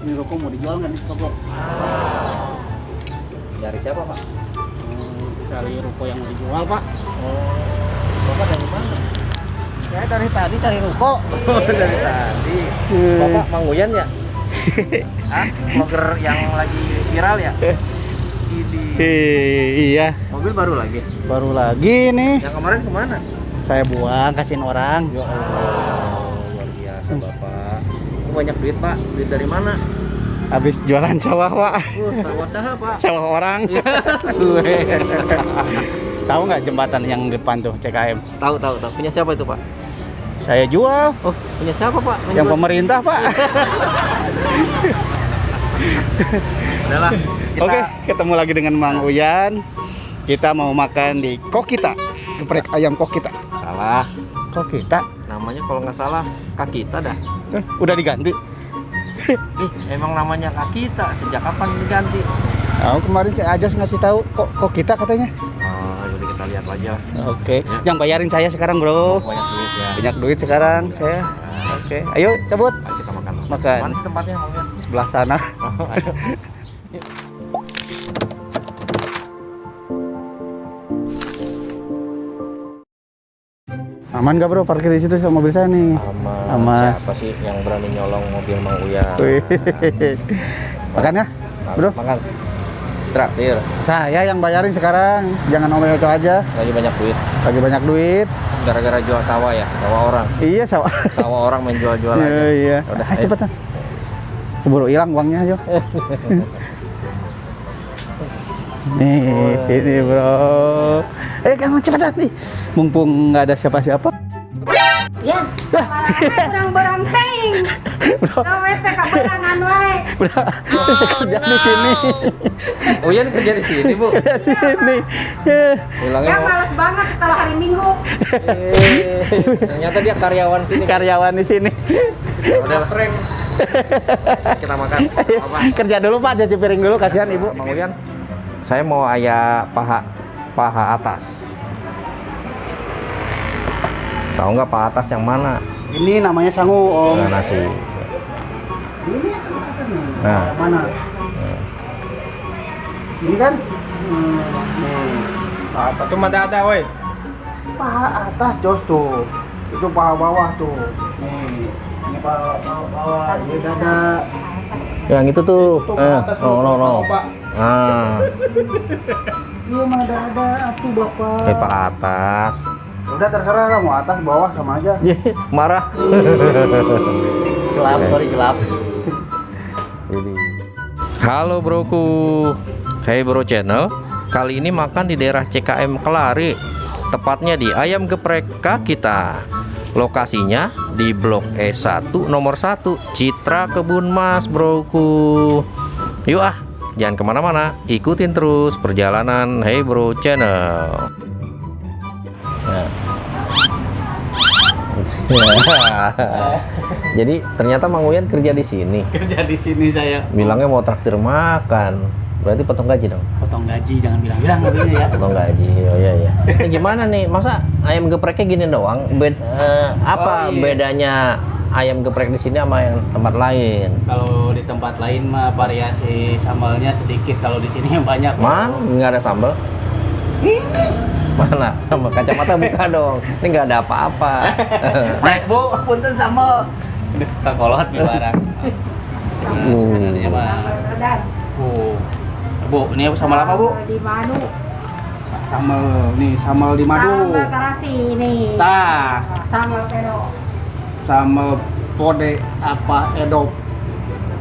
Ini rokok mau dijual nggak nih rokok? Dari siapa Pak? Cari rokok yang mau dijual Pak. Bapak dari mana? Saya dari tadi cari rokok. Dari tadi. Bapak Mang Uyan ya? Hah? Vlogger yang lagi viral ya? Ini. Iya. Mobil baru lagi? Baru lagi nih. Yang kemarin kemana? Saya buang, kasihin orang. Ya Allah, luar biasa Bapak. Ini banyak duit Pak. Duit dari mana? Habis jualan sawah Pak. Sawah saha Pak. Sawah orang. Tahu nggak jembatan yang depan tuh CKM? Tahu. Punya siapa itu Pak? Saya jual. Oh, punya siapa Pak? Yang pemerintah Pak. Udahlah. Oke, ketemu lagi dengan Mang Uyan. Kita mau makan di Kokita. Geprek ayam Kokita. Salah. Kokita? Namanya kalau nggak salah Kakita dah. Udah diganti. Emang namanya Kakita. Sejak kapan diganti? Oh, kemarin saya Ajas ngasih tahu kok Kokita katanya. Oh, jadi kita lihat aja. Oke, yang bayarin saya sekarang, Bro. Banyak duit ya. Banyak duit sekarang saya. Oke, ayo cabut. Ayo kita makan. Makan. Mana sih tempatnya, Mang Uyan? Sebelah sana. Oh, ayo. Aman gak Bro parkir di situ sama mobil saya nih? Aman. Siapa sih yang berani nyolong mobil Mang Uyan? Wih. Makan ya, Bro? Makan. Traktir. Saya yang bayarin sekarang. Jangan Om Yoco aja. Lagi banyak duit. Lagi banyak duit. Gara-gara jual sawah ya, sawah orang. Iya, sawah. Sawah orang main jual-jual aja. Iya. Udah, Ayo cepetan. Keburu hilang uangnya, ayo. Nih, sini Bro. Kamu cepetan nih. Mumpung nggak ada siapa-siapa. Ya, barang-barang teng. Gawe teh ka barangan wae. Udah, kerja di sini. Uyan kerja di sini, Bu. Di sini. Bilangnya Ya mau. males banget kalau hari Minggu. Ternyata dia karyawan sini. Karyawan di sini. Udah prank. Kita makan. Apa? Kerja dulu Pak, cuci piring dulu, kasihan Ibu. Mang Uyan, saya mau ayam paha atas. Tahu nggak paha atas yang mana? Ini namanya sangu Om. Nah, nasi. Ini apa nih? Nah. Mana? Ini kan? Apa cuma dada woi? Paha atas Jos tuh. Itu paha bawah tuh. Nih. Ini paha bawah, ini dada. Yang itu tuh. Atas No. Pak. Ah, Iya mah dada tuh Bapak. paha atas. Udah terserah lah mau atas bawah sama aja. Marah. Gelap, sorry gelap. Halo broku. Hey Bro Channel. Kali ini makan di daerah CKM Kelari. Tepatnya di Ayam Geprek Kakita. Lokasinya di Blok E1 nomor 1 Citra Kebun Mas broku. Yuk jangan kemana-mana. Ikutin terus perjalanan Hey Bro Channel. Jadi ternyata Mang Uyan kerja di sini. Kerja di sini saya. Bilangnya mau traktir makan. Berarti potong gaji dong. Potong gaji, jangan bilang-bilang mobilnya ya. Potong gaji. Oh iya. Ini gimana nih? Masa ayam gepreknya gini doang? Apa Oh, iya. bedanya ayam geprek di sini sama yang tempat lain? Kalau di tempat lain mah variasi sambalnya sedikit, kalau di sini yang banyak. Mana? Nggak ada sambal? Mana? Sama kacamata buka dong. Ini nggak ada apa-apa. Baik Bu, punten sambal. Udah kita kolot nih barang. Makanannya mah. Dan Bu, ini sambal apa Bu? di madu. Sambal nih, sambal di madu. Sambal terasi ini. Tah, Sambal pedo. sambal pode apa edop.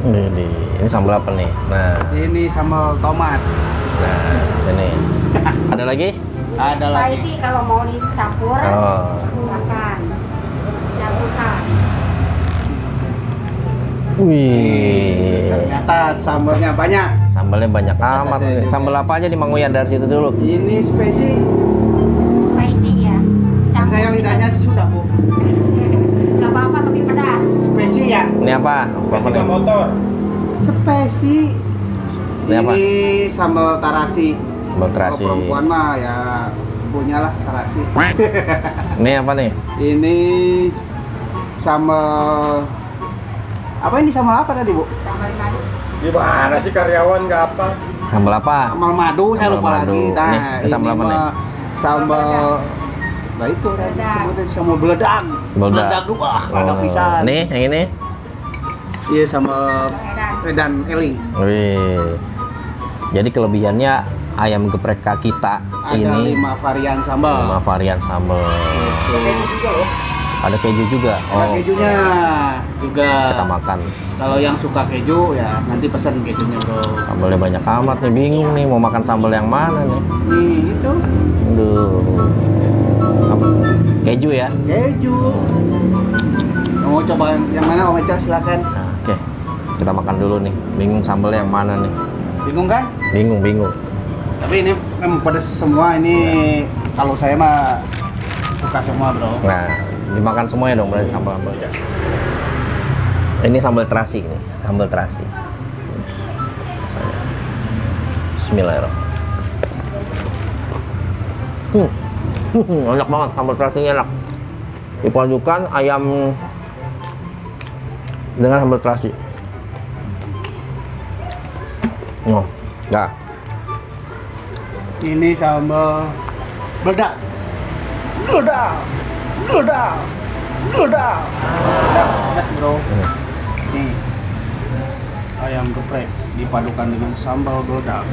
Ini sambal apa nih? Nah, Ini sambal tomat. ini. Ada lagi? Ada lagi. Spicy kalau mau dicampur. Oh. Silakan. Campurkan. Wih, Ternyata sambalnya banyak. sambalnya banyak amat. Sambal apa aja nih Mang Uyan dari situ dulu? Ini spesi. Spicy ya. Campur. Saya lidahnya sudah Bu. Gak apa-apa tapi pedas. Spesi ya. Ini apa? Apa Spesial nih? motor. Spesi. Ini apa? Sambal tarasi. Sambal terasi. Kalau perempuan mah ya punya lah tarasi. Ini apa nih? Ini sambal Apa ini sambal apa tadi, Bu? Sambal madu. Gimana sih karyawan nggak apa? Sambal apa? Sambal madu, saya Sambal lupa madu. lagi. Nah, Nih, sambal apa nih? Sambal nah itu tadi Beledak. sebutin sambal beledak. Beledak. Dulu ada pisan. Nih, yang ini. Iya sambal Edan. dan eling. Wih. Jadi kelebihannya ayam geprek kita Ada ini 5 varian sambal. 5 varian sambal. Keju juga loh. Ada keju juga. Ada kejunya juga. Kita makan. Kalau yang suka keju ya nanti pesan kejunya, Bro. Sambalnya banyak amat nih, bingung nih mau makan sambal yang mana nih. Nih, itu Aduh. Apa? Keju ya. keju. Mau coba yang mana Om Eca silakan. Nah, oke. Kita makan dulu nih. Bingung sambalnya yang mana nih. Bingung kan? Bingung. Tapi ini memang pedas semua ini. Kalau saya mah suka semua, Bro. Nah, dimakan semuanya dong berarti sambal-sambalnya. Ini sambal terasi nih, sambal terasi. Bismillahirrahmanirrahim. Enak banget sambal terasinya, enak. Dipadukan ayam dengan sambal terasi. Oh, enggak. Ini sambal beledak. Beledak. Beledak. Beledak. Beledak, Bro. Nih. Ayam geprek dipadukan dengan sambal beledak.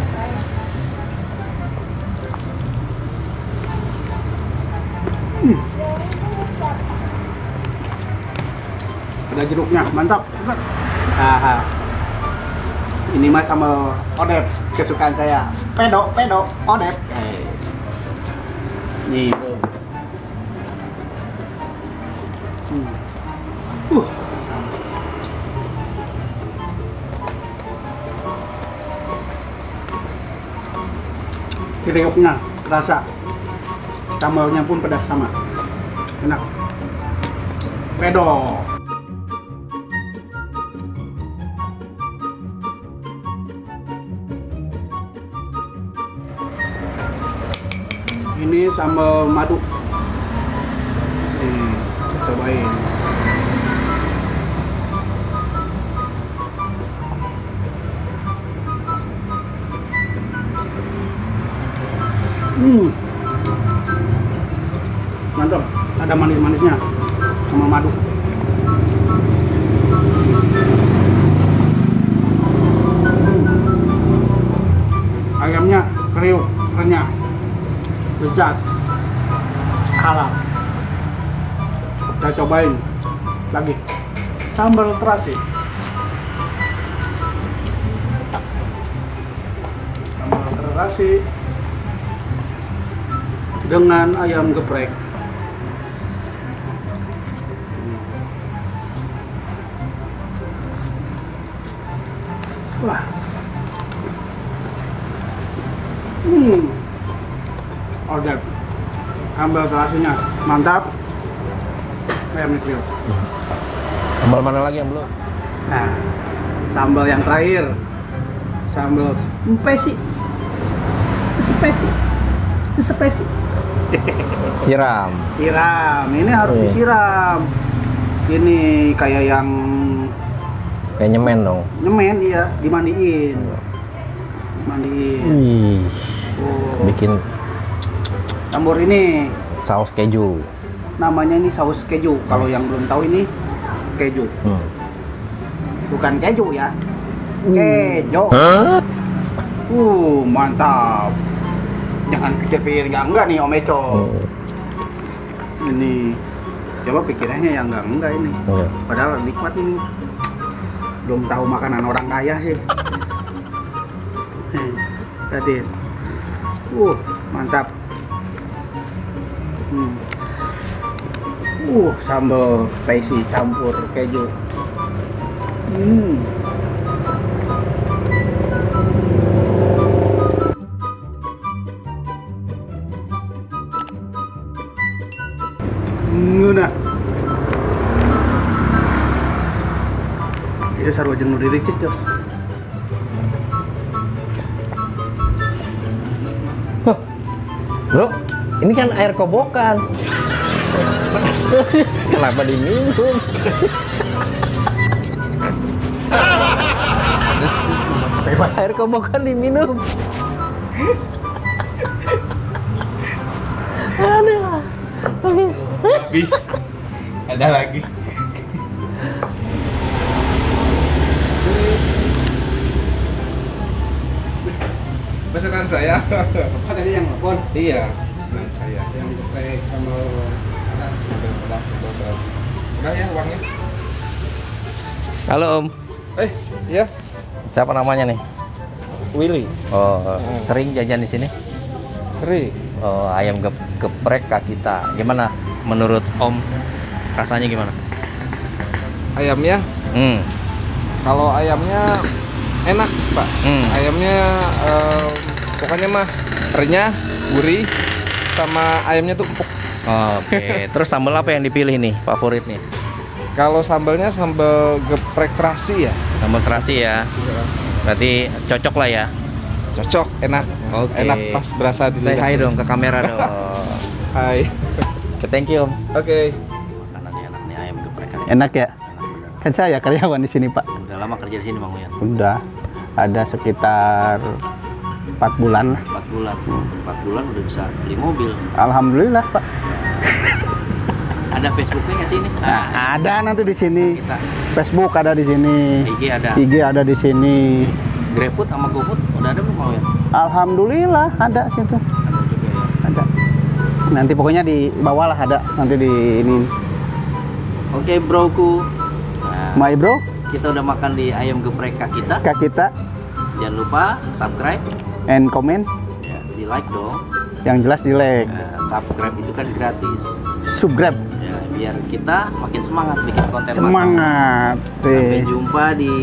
Ada jeruknya, mantap. Haha. Ini mah sambal odep kesukaan saya. Pedo, odep. Nih, Bro. Kriuknya terasa, sambalnya pun pedas sama, enak. Pedo. Ini sambal madu. Nih, cobain. Mantap, ada manis-manisnya sama madu. Ayamnya kriuk, renyah, lezat, halal. Kita cobain lagi sambal terasi. Sambal terasi dengan ayam geprek. Wah. Odep. Sambal terasinya mantap. Ayam kriuk. Sambal mana lagi yang belum? Nah, sambal yang terakhir. Sambal spesi. Siram. Siram. Ini harus Iya. disiram. Ini kayak yang Kayak nyemen dong. nyemen, iya, dimandiin. Mandiin. Wih. Oh. Bikin Campur ini saus keju. namanya ini saus keju. Kalau yang belum tahu ini keju. Bukan keju ya. Kejo. Mantap. Jangan pikir-pikir yang enggak nih Om Eco. Ini coba pikirannya yang enggak ini. Iya. Padahal nikmat ini. Belum tahu makanan orang kaya sih. Lihatin. Mantap. Sambal spicy campur keju. Ngena. Itu sarwa jeung nu diricis, Jos. Bro, ini kan air kobokan. Kenapa diminum? Air kobokan diminum. Aduh, habis. Habis. Ada lagi. Pesanan saya. Apa tadi yang telepon? Iya, pesanan saya. Yang geprek sambal pedas. Sambal pedas. Udah ya uangnya. Halo Om, Iya. siapa namanya nih? Willy. Oh, sering jajan di sini? Seri. Oh, ayam geprek Kak Kita. Gimana menurut Om? Rasanya gimana? Ayamnya, kalau ayamnya enak, Pak. Ayamnya pokoknya mah renyah, gurih, sama ayamnya tuh empuk. Oke, terus sambal apa yang dipilih nih favorit nih? Kalau sambalnya sambal geprek terasi ya. Sambal terasi ya. Berarti cocok lah ya. Cocok, enak. Oke. Enak pas berasa di Say lidah. hi dong ke kamera dong. Hai. Oke, thank you Om. Oke. Makanannya enak nih ayam geprek. Enak ya? Kan saya karyawan di sini, Pak. Udah lama kerja di sini Bang Uyan? Udah ada sekitar 4 bulan lah. 4 bulan. 4 bulan udah bisa beli mobil. Alhamdulillah, Pak. Ada Facebooknya nggak sih ini? Ada nanti di sini. Kita Facebook ada di sini. IG ada. IG ada di sini. GrabFood sama GoFood udah ada belum Bang Uyan? Alhamdulillah ada situ. Ada juga ya. Ada. Nanti pokoknya di bawah lah ada. Nanti di ini. Oke broku. Nah, My bro, kita udah makan di ayam geprek Kak Kita. Kak Kita, Jangan lupa subscribe, and comment. ya, di like dong. Yang jelas di like. Subscribe itu kan gratis. Subscribe. Ya, biar kita makin semangat bikin konten. Semangat. Sampai jumpa di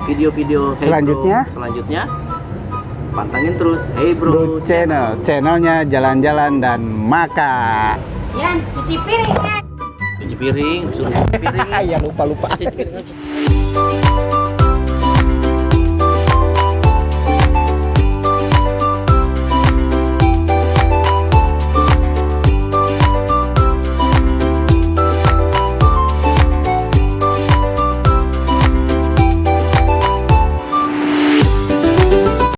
video-video Hey Selanjutnya. Bro selanjutnya. Pantangin terus Hey Bro, Bro Channel. Channelnya jalan-jalan dan makan. Yan, cuci piring kan. Cuci piring, suruh cuci piring. Ya lupa. Cuci piring aja.